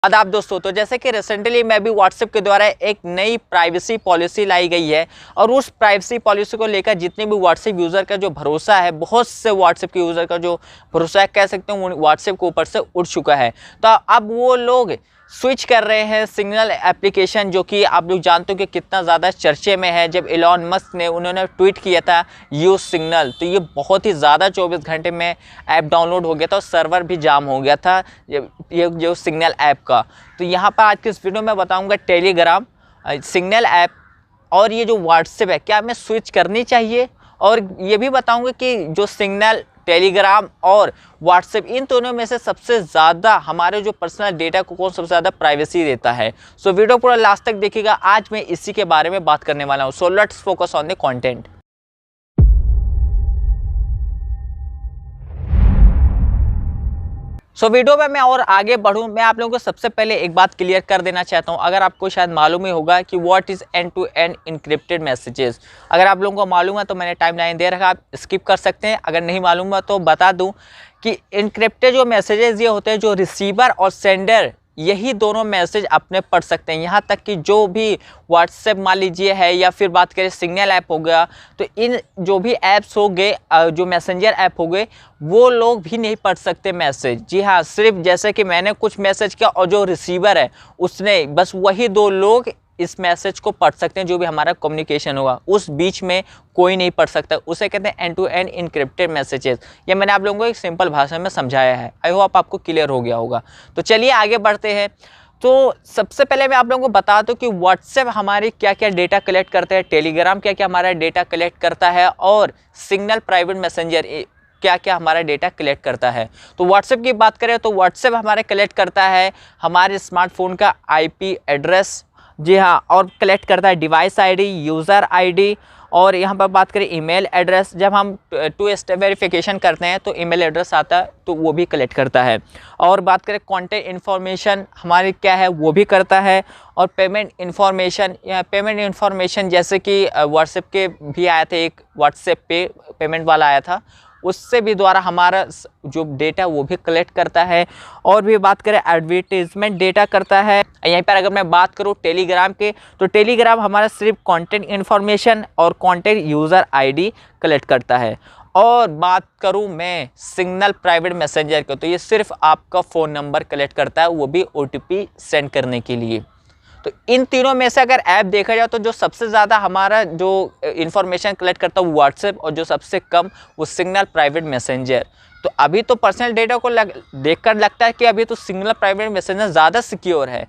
आदाब दोस्तों, तो जैसे कि रिसेंटली मैं भी व्हाट्सएप के द्वारा एक नई प्राइवेसी पॉलिसी लाई गई है और उस प्राइवेसी पॉलिसी को लेकर जितने भी व्हाट्सएप यूज़र का जो भरोसा है, बहुत से व्हाट्सएप के यूज़र का जो भरोसा है कह सकते हैं व्हाट्सएप के ऊपर से उठ चुका है। तो अब वो लोग स्विच कर रहे हैं सिग्नल एप्लीकेशन, जो कि आप लोग जानते हो कि कितना ज़्यादा चर्चे में है। जब एलॉन मस्क ने उन्होंने ट्वीट किया था यूज़ सिग्नल, तो ये बहुत ही ज़्यादा 24 घंटे में ऐप डाउनलोड हो गया था और सर्वर भी जाम हो गया था ये जो सिग्नल ऐप का। तो यहाँ पर आज की इस वीडियो में बताऊँगा टेलीग्राम, सिग्नल ऐप और ये जो व्हाट्सएप है क्या हमें स्विच करनी चाहिए, और ये भी बताऊँगा कि जो सिग्नल, टेलीग्राम और व्हाट्सएप, इन दोनों में से सबसे ज़्यादा हमारे जो पर्सनल डेटा को कौन सबसे ज़्यादा प्राइवेसी देता है। सो वीडियो पूरा लास्ट तक देखिएगा, आज मैं इसी के बारे में बात करने वाला हूँ। So let's focus on the content. Video में मैं और आगे बढ़ूं, मैं आप लोगों को सबसे पहले एक बात क्लियर कर देना चाहता हूं। अगर आपको शायद मालूम ही होगा कि what is end to end encrypted messages. अगर आप लोगों को मालूम है तो मैंने टाइमलाइन दे रखा, आप स्किप कर सकते हैं। अगर नहीं मालूम है तो बता दूं कि इनक्रिप्टेड जो मैसेजेस ये होते हैं, जो रिसीवर और सेंडर यही दोनों मैसेज अपने पढ़ सकते हैं। यहाँ तक कि जो भी व्हाट्सएप मान लीजिए है, या फिर बात करें सिग्नल ऐप हो गया, तो इन जो भी ऐप्स हो गए, जो मैसेंजर ऐप हो गए, वो लोग भी नहीं पढ़ सकते मैसेज। जी हाँ, सिर्फ जैसे कि मैंने कुछ मैसेज किया और जो रिसीवर है उसने, बस वही दो लोग इस मैसेज को पढ़ सकते हैं। जो भी हमारा कम्युनिकेशन होगा उस बीच में कोई नहीं पढ़ सकता। उसे कहते हैं end to end encrypted messages. ये मैंने आप लोगों को एक सिंपल भाषा में समझाया है। आई होप आपको क्लियर हो गया होगा। तो चलिए आगे बढ़ते हैं। तो सबसे पहले मैं आप लोगों को बता दूं कि व्हाट्सएप हमारी क्या क्या डेटा कलेक्ट करता है, टेलीग्राम क्या क्या हमारा डेटा कलेक्ट करता है, और सिग्नल प्राइवेट मैसेंजर क्या क्या हमारा डेटा कलेक्ट करता है। तो व्हाट्सएप की बात करें तो व्हाट्सएप हमारे कलेक्ट करता है हमारे स्मार्टफोन का IP एड्रेस, जी हाँ, और कलेक्ट करता है डिवाइस ID, यूज़र ID, और यहाँ पर बात करें ईमेल एड्रेस। जब हम 2 स्टेप वेरिफिकेशन करते हैं तो ईमेल एड्रेस आता है, तो वो भी कलेक्ट करता है। और बात करें कॉन्टैक्ट इन्फॉर्मेशन हमारी क्या है, वो भी करता है। और पेमेंट इन्फॉर्मेशन, या पेमेंट इन्फॉर्मेशन जैसे कि व्हाट्सएप के भी आया था, एक व्हाट्सएप पे पेमेंट वाला आया था, उससे भी द्वारा हमारा जो डेटा वो भी कलेक्ट करता है। और भी बात करें एडवर्टीजमेंट डेटा करता है। यहीं पर अगर मैं बात करूँ टेलीग्राम के, तो टेलीग्राम हमारा सिर्फ कंटेंट इन्फॉर्मेशन और कंटेंट यूज़र ID कलेक्ट करता है। और बात करूँ मैं सिग्नल प्राइवेट मैसेंजर को, तो ये सिर्फ आपका फ़ोन नंबर कलेक्ट करता है, वो भी OTP सेंड करने के लिए। तो इन तीनों में से अगर ऐप देखा जाए तो जो सबसे ज़्यादा हमारा जो इन्फॉर्मेशन कलेक्ट करता है वो व्हाट्सएप, और जो सबसे कम वो सिग्नल प्राइवेट मैसेंजर। तो अभी तो पर्सनल डेटा को देखकर लगता है कि अभी तो सिग्नल प्राइवेट मैसेंजर ज़्यादा सिक्योर है।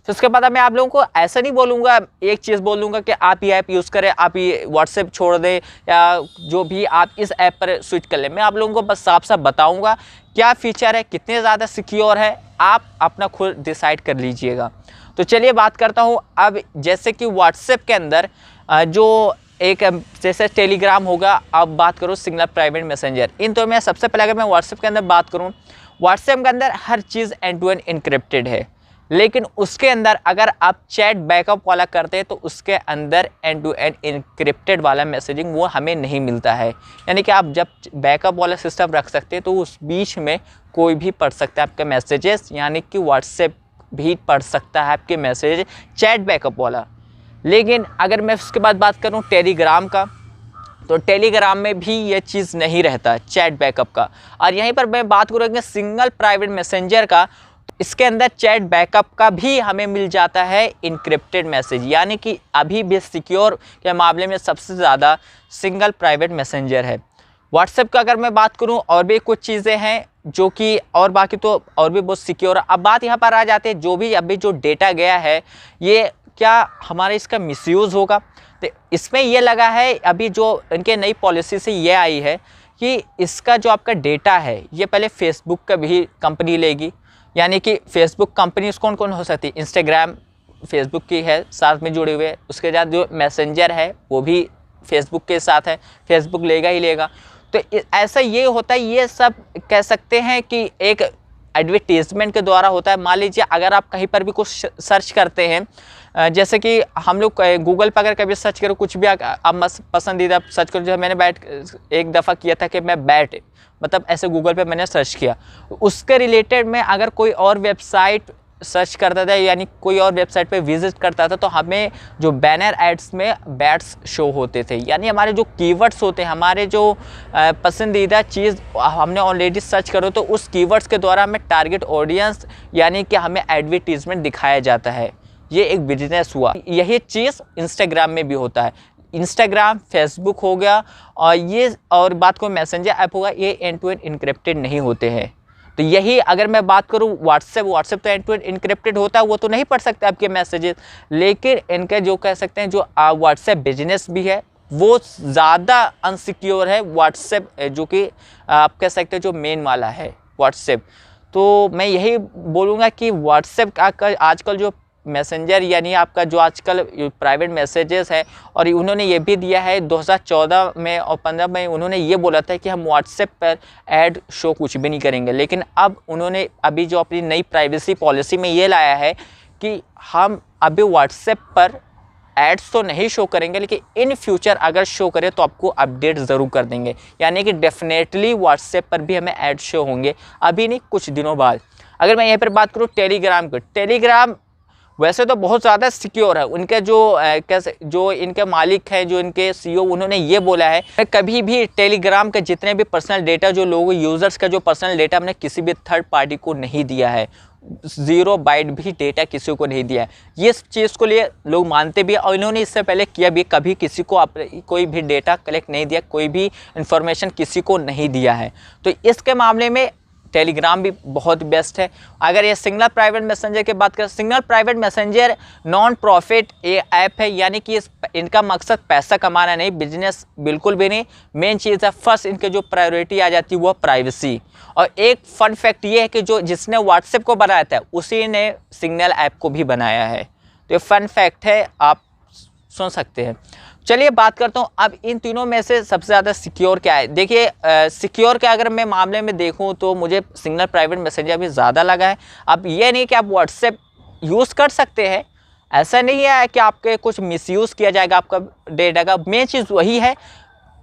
तो उसके बाद मैं आप लोगों को ऐसा नहीं बोलूँगा, एक चीज़ बोल दूँगा कि आप ये ऐप यूज़ करें, आप ये व्हाट्सएप छोड़ दें, या जो भी आप इस ऐप पर स्विच कर लें। मैं आप लोगों को बस साफ साफ बताऊँगा क्या फ़ीचर है, कितने ज़्यादा सिक्योर है, आप अपना खुद डिसाइड कर लीजिएगा। तो चलिए बात करता हूँ अब। जैसे कि व्हाट्सएप के अंदर जो एक जैसे टेलीग्राम होगा, अब बात करूँ सिग्नल प्राइवेट मैसेंजर, इन तो मैं सबसे पहले अगर मैं व्हाट्सएप के अंदर बात करूँ, व्हाट्सएप के अंदर हर चीज़ एंड टू एंड इनक्रिप्टेड है। लेकिन उसके अंदर अगर आप चैट बैकअप वाला करते हैं तो उसके अंदर एंड टू एंड इनक्रिप्टेड वाला मैसेजिंग वो हमें नहीं मिलता है। यानी कि आप जब बैकअप वाला सिस्टम रख सकते हैं तो उस बीच में कोई भी पढ़ सकता है आपके मैसेजेस, यानी कि व्हाट्सएप भी पढ़ सकता है आपके मैसेज चैट बैकअप वाला। लेकिन अगर मैं उसके बाद बात करूं टेलीग्राम का, तो टेलीग्राम में भी ये चीज़ नहीं रहता चैट बैकअप का। और यहीं पर मैं बात करूँगा सिंगल प्राइवेट मैसेंजर का, इसके अंदर चैट बैकअप का भी हमें मिल जाता है इनक्रिप्टेड मैसेज। यानी कि अभी भी सिक्योर के मामले में सबसे ज़्यादा सिंगल प्राइवेट मैसेंजर है। व्हाट्सएप का अगर मैं बात करूं, और भी कुछ चीज़ें हैं जो कि, और बाकी तो और भी बहुत सिक्योर। अब बात यहाँ पर आ जाते हैं जो भी अभी जो डेटा गया है, ये क्या हमारे इसका मिसयूज़ होगा। तो इसमें ये लगा है, अभी जो इनके नई पॉलिसी से ये आई है कि इसका जो आपका डेटा है ये पहले फेसबुक का भी कंपनी लेगी। यानी कि फेसबुक कंपनी कौन कौन हो सकती है, इंस्टाग्राम फेसबुक की है साथ में जुड़े हुए, उसके साथ जो मैसेंजर है वो भी फेसबुक के साथ है, फेसबुक लेगा ही लेगा। तो ऐसा ये होता है, ये सब कह सकते हैं कि एक एडवर्टीजमेंट के द्वारा होता है। मान लीजिए अगर आप कहीं पर भी कुछ सर्च करते हैं, जैसे कि हम लोग गूगल पर अगर कभी सर्च करो कुछ भी आप पसंदीदा सर्च करो, जो मैंने एक दफ़ा किया था कि मैं बैट, मतलब ऐसे गूगल पे मैंने सर्च किया, उसके रिलेटेड में अगर कोई और वेबसाइट सर्च करता था यानी कोई और वेबसाइट पे विजिट करता था तो हमें जो बैनर एड्स में बैट्स शो होते थे, यानी हमारे जो कीवर्ड्स होते हैं, हमारे जो पसंदीदा चीज़ हमने ऑलरेडी सर्च करो तो उस कीवर्ड्स के द्वारा हमें टारगेट ऑडियंस यानी कि हमें एडवर्टीजमेंट दिखाया जाता है। ये एक बिजनेस हुआ। यही चीज़ इंस्टाग्राम में भी होता है। इंस्टाग्राम, फेसबुक हो गया और बात को मैसेंजर ऐप होगा, ये एंड टू एंड इनक्रिप्टेड नहीं होते हैं। तो यही अगर मैं बात करूँ व्हाट्सएप तो एंड टू एंड इनक्रिप्टेड होता है, वो तो नहीं पढ़ सकते आपके मैसेजेस, लेकिन इनके जो कह सकते हैं जो व्हाट्सएप बिजनेस भी है वो ज़्यादा अनसिक्योर है व्हाट्सएप, जो कि आप कह सकते हैं जो मेन वाला है व्हाट्सएप। तो मैं यही बोलूँगा कि व्हाट्सएप का आजकल जो मैसेंजर यानी आपका जो आजकल प्राइवेट मैसेजेस है, और उन्होंने ये भी दिया है 2014 में और 15 में उन्होंने ये बोला था कि हम व्हाट्सएप पर ऐड शो कुछ भी नहीं करेंगे, लेकिन अब उन्होंने अभी जो अपनी नई प्राइवेसी पॉलिसी में ये लाया है कि हम अभी व्हाट्सएप पर एड्स तो नहीं शो करेंगे, लेकिन इन फ्यूचर अगर शो करें तो आपको अपडेट ज़रूर कर देंगे, यानी कि डेफिनेटली व्हाट्सएप पर भी हमें ऐड शो होंगे, अभी नहीं कुछ दिनों बाद। अगर मैं यहाँ पर बात करूँ टेलीग्राम की, टेलीग्राम वैसे तो बहुत ज़्यादा सिक्योर है। उनके जो इनके मालिक हैं, जो इनके सीईओ, उन्होंने ये बोला है कभी भी टेलीग्राम के जितने भी पर्सनल डेटा, जो लोगों यूज़र्स का जो पर्सनल डेटा हमने किसी भी थर्ड पार्टी को नहीं दिया है, 0 बाइट भी डेटा किसी को नहीं दिया है। ये चीज़ को लिए लोग मानते भी, और इन्होंने इससे पहले किया भी, कभी किसी को कोई भी डेटा कलेक्ट नहीं दिया, कोई भी इंफॉर्मेशन किसी को नहीं दिया है। तो इसके मामले में टेलीग्राम भी बहुत बेस्ट है। अगर ये सिग्नल प्राइवेट मैसेंजर की बात करें, signal private messenger non profit app है, यानी कि इनका मकसद पैसा कमाना नहीं, बिजनेस बिल्कुल भी नहीं। मेन चीज़ है फर्स्ट इनके जो प्रायोरिटी आ जाती है वो प्राइवेसी। और एक फन फैक्ट ये है कि जो जिसने व्हाट्सएप को बनाया था उसी ने सिग्नल ऐप को भी बनाया है। तो ये फन फैक्ट है, आप सुन सकते हैं। चलिए बात करता हूँ अब इन तीनों में से सबसे ज़्यादा सिक्योर क्या है। देखिए सिक्योर के अगर मैं मामले में देखूँ तो मुझे सिग्नल प्राइवेट मैसेंजर भी ज़्यादा लगा है। अब ये नहीं कि आप व्हाट्सएप यूज़ कर सकते हैं, ऐसा नहीं है कि आपके कुछ मिसयूज़ किया जाएगा आपका डेटा का। मेन चीज़ वही है,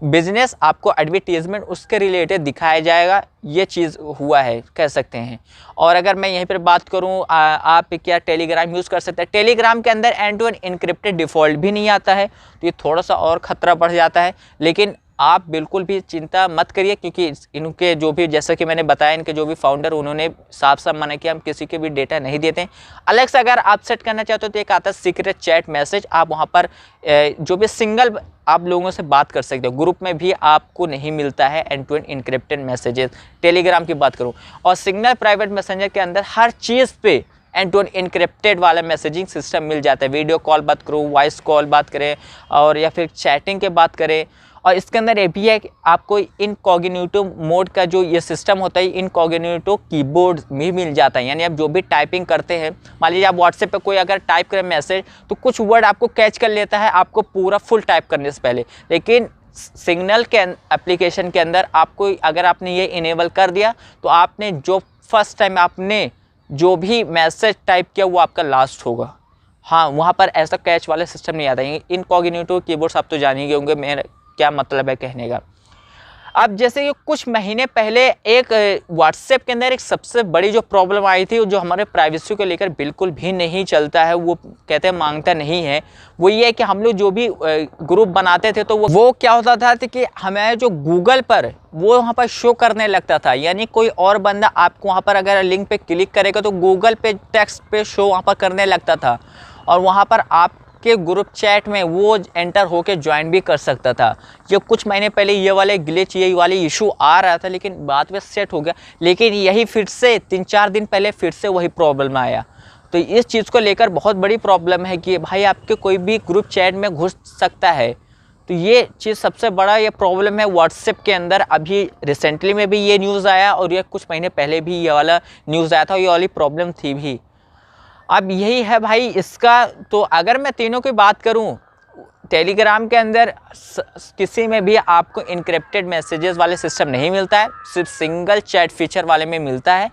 बिजनेस आपको एडवर्टीजमेंट उसके रिलेटेड दिखाया जाएगा, ये चीज़ हुआ है कह सकते हैं। और अगर मैं यहीं पर बात करूं, आप क्या टेलीग्राम यूज़ कर सकते हैं। टेलीग्राम के अंदर end to end encrypted default भी नहीं आता है, तो ये थोड़ा सा और ख़तरा बढ़ जाता है। लेकिन आप बिल्कुल भी चिंता मत करिए, क्योंकि इनके जो भी, जैसा कि मैंने बताया, इनके जो भी फाउंडर, उन्होंने साफ साफ मना किया हम किसी के भी डेटा नहीं देते हैं। अलग से अगर आप सेट करना चाहते हो तो एक आता है सीक्रेट चैट मैसेज, आप वहाँ पर जो भी सिंगल आप लोगों से बात कर सकते हो, ग्रुप में भी आपको नहीं मिलता है end to end encrypted messages. Telegram की बात करूँ, और सिग्नल प्राइवेट मैसेंजर के अंदर हर चीज़ पे एंड टू एंड इनक्रिप्टेड वाला मैसेजिंग सिस्टम मिल जाता है। वीडियो कॉल बात करूँ, वॉइस कॉल बात करें, और या फिर चैटिंग के बात करें। और इसके अंदर ये भी है कि आपको इनकॉग्निटो मोड का जो ये सिस्टम होता है, इनकॉग्निटो कीबोर्ड भी मिल जाता है, यानी आप जो भी टाइपिंग करते हैं, मान लीजिए आप व्हाट्सएप पे कोई अगर टाइप करें मैसेज तो कुछ वर्ड आपको कैच कर लेता है आपको पूरा फुल टाइप करने से पहले। लेकिन सिग्नल के एप्लीकेशन के अंदर आपको, अगर आपने ये इनेबल कर दिया तो आपने जो फर्स्ट टाइम आपने जो भी मैसेज टाइप किया वो आपका लास्ट होगा। हाँ, वहाँ पर ऐसा कैच वाला सिस्टम नहीं आता। इनकॉग्निटो कीबोर्ड्स आप तो जान ही होंगे मेरा क्या मतलब है कहने का। अब जैसे कि कुछ महीने पहले एक व्हाट्सएप के अंदर एक सबसे बड़ी जो प्रॉब्लम आई थी, जो हमारे प्राइवेसी को लेकर बिल्कुल भी नहीं चलता है, वो कहते हैं मांगता नहीं है, वो ये है कि हम लोग जो भी ग्रुप बनाते थे तो वो क्या होता था कि हमें जो गूगल पर वो वहाँ पर शो करने लगता था, यानी कोई और बंदा आपको वहाँ पर अगर लिंक पे क्लिक करेगा तो गूगल पे टेक्स्ट पे शो वहाँ पर करने लगता था, और वहाँ पर आप के ग्रुप चैट में वो एंटर होके ज्वाइन भी कर सकता था। ये कुछ महीने पहले ये वाले ग्लिच, ये वाले इशू आ रहा था, लेकिन बाद में सेट हो गया। लेकिन यही फिर से 3-4 दिन पहले फिर से वही प्रॉब्लम आया। तो इस चीज़ को लेकर बहुत बड़ी प्रॉब्लम है कि भाई आपके कोई भी ग्रुप चैट में घुस सकता है। तो ये चीज़ सबसे बड़ा ये प्रॉब्लम है व्हाट्सएप के अंदर। अभी रिसेंटली में भी ये न्यूज़ आया, और ये कुछ महीने पहले भी ये वाला न्यूज़ आया था, ये वाली प्रॉब्लम थी भी। अब यही है भाई इसका। तो अगर मैं तीनों की बात करूं, टेलीग्राम के अंदर किसी में भी आपको इनक्रिप्टेड मैसेजेस वाले सिस्टम नहीं मिलता है, सिर्फ सिंगल चैट फीचर वाले में मिलता है।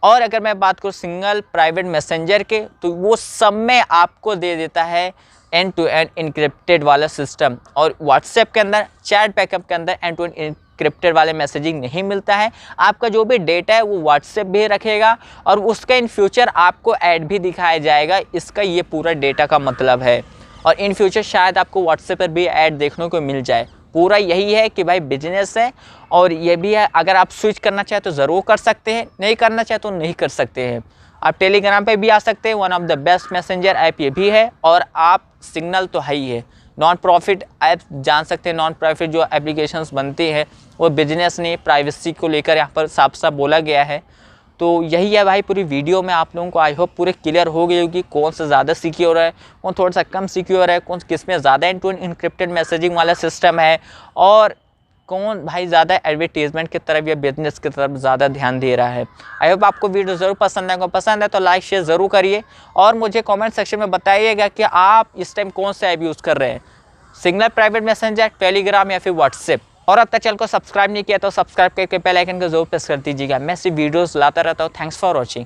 और अगर मैं बात करूं सिंगल प्राइवेट मैसेंजर के, तो वो सब में आपको दे देता है एंड टू एंड इनक्रिप्टेड वाला सिस्टम। और व्हाट्सएप के अंदर, चैट बैकअप के अंदर एंड टू एंड इनक्रिप्टेड वाले मैसेजिंग नहीं मिलता है। आपका जो भी डेटा है वो व्हाट्सएप भी रखेगा और उसका इन फ्यूचर आपको ऐड भी दिखाया जाएगा। इसका ये पूरा डेटा का मतलब है। और इन फ्यूचर शायद आपको व्हाट्सएप पर भी ऐड देखने को मिल जाए। पूरा यही है कि भाई बिजनेस है और ये भी है, अगर आप स्विच करना चाहे तो ज़रूर कर सकते हैं, नहीं करना चाहे तो नहीं कर सकते हैं। आप टेलीग्राम पे भी आ सकते हैं, one of the best messenger app ये भी है। और आप सिग्नल तो है ही है, नॉन प्रॉफिट ऐप जान सकते हैं। नॉन प्रॉफिट जो एप्लीकेशंस बनती हैं वो बिजनेस नहीं, प्राइवेसी को लेकर यहाँ पर साफ साफ बोला गया है। तो यही है भाई, पूरी वीडियो में आप लोगों को आई होप पूरे क्लियर हो गई होगी कौन सा ज़्यादा सिक्योर है, कौन थोड़ा सा कम सिक्योर है, कौन किस में ज़्यादा end to end encrypted messaging वाला सिस्टम है, और कौन भाई ज़्यादा एडवर्टीजमेंट की तरफ या बिजनेस की तरफ ज़्यादा ध्यान दे रहा है। आई होप आपको वीडियो ज़रूर पसंद आएगा। पसंद है तो लाइक शेयर ज़रूर करिए और मुझे कमेंट सेक्शन में बताइएगा कि आप इस टाइम कौन सा ऐप यूज़ कर रहे हैं, सिग्नल प्राइवेट मैसेंजर, टेलीग्राम या फिर व्हाट्सएप। और अब तक चैनल को सब्सक्राइब नहीं किया तो सब्सक्राइब करके बेल आइकन को जरूर प्रेस कर दीजिएगा। मैं ऐसी वीडियोस लाता रहता हूँ। Thanks for watching.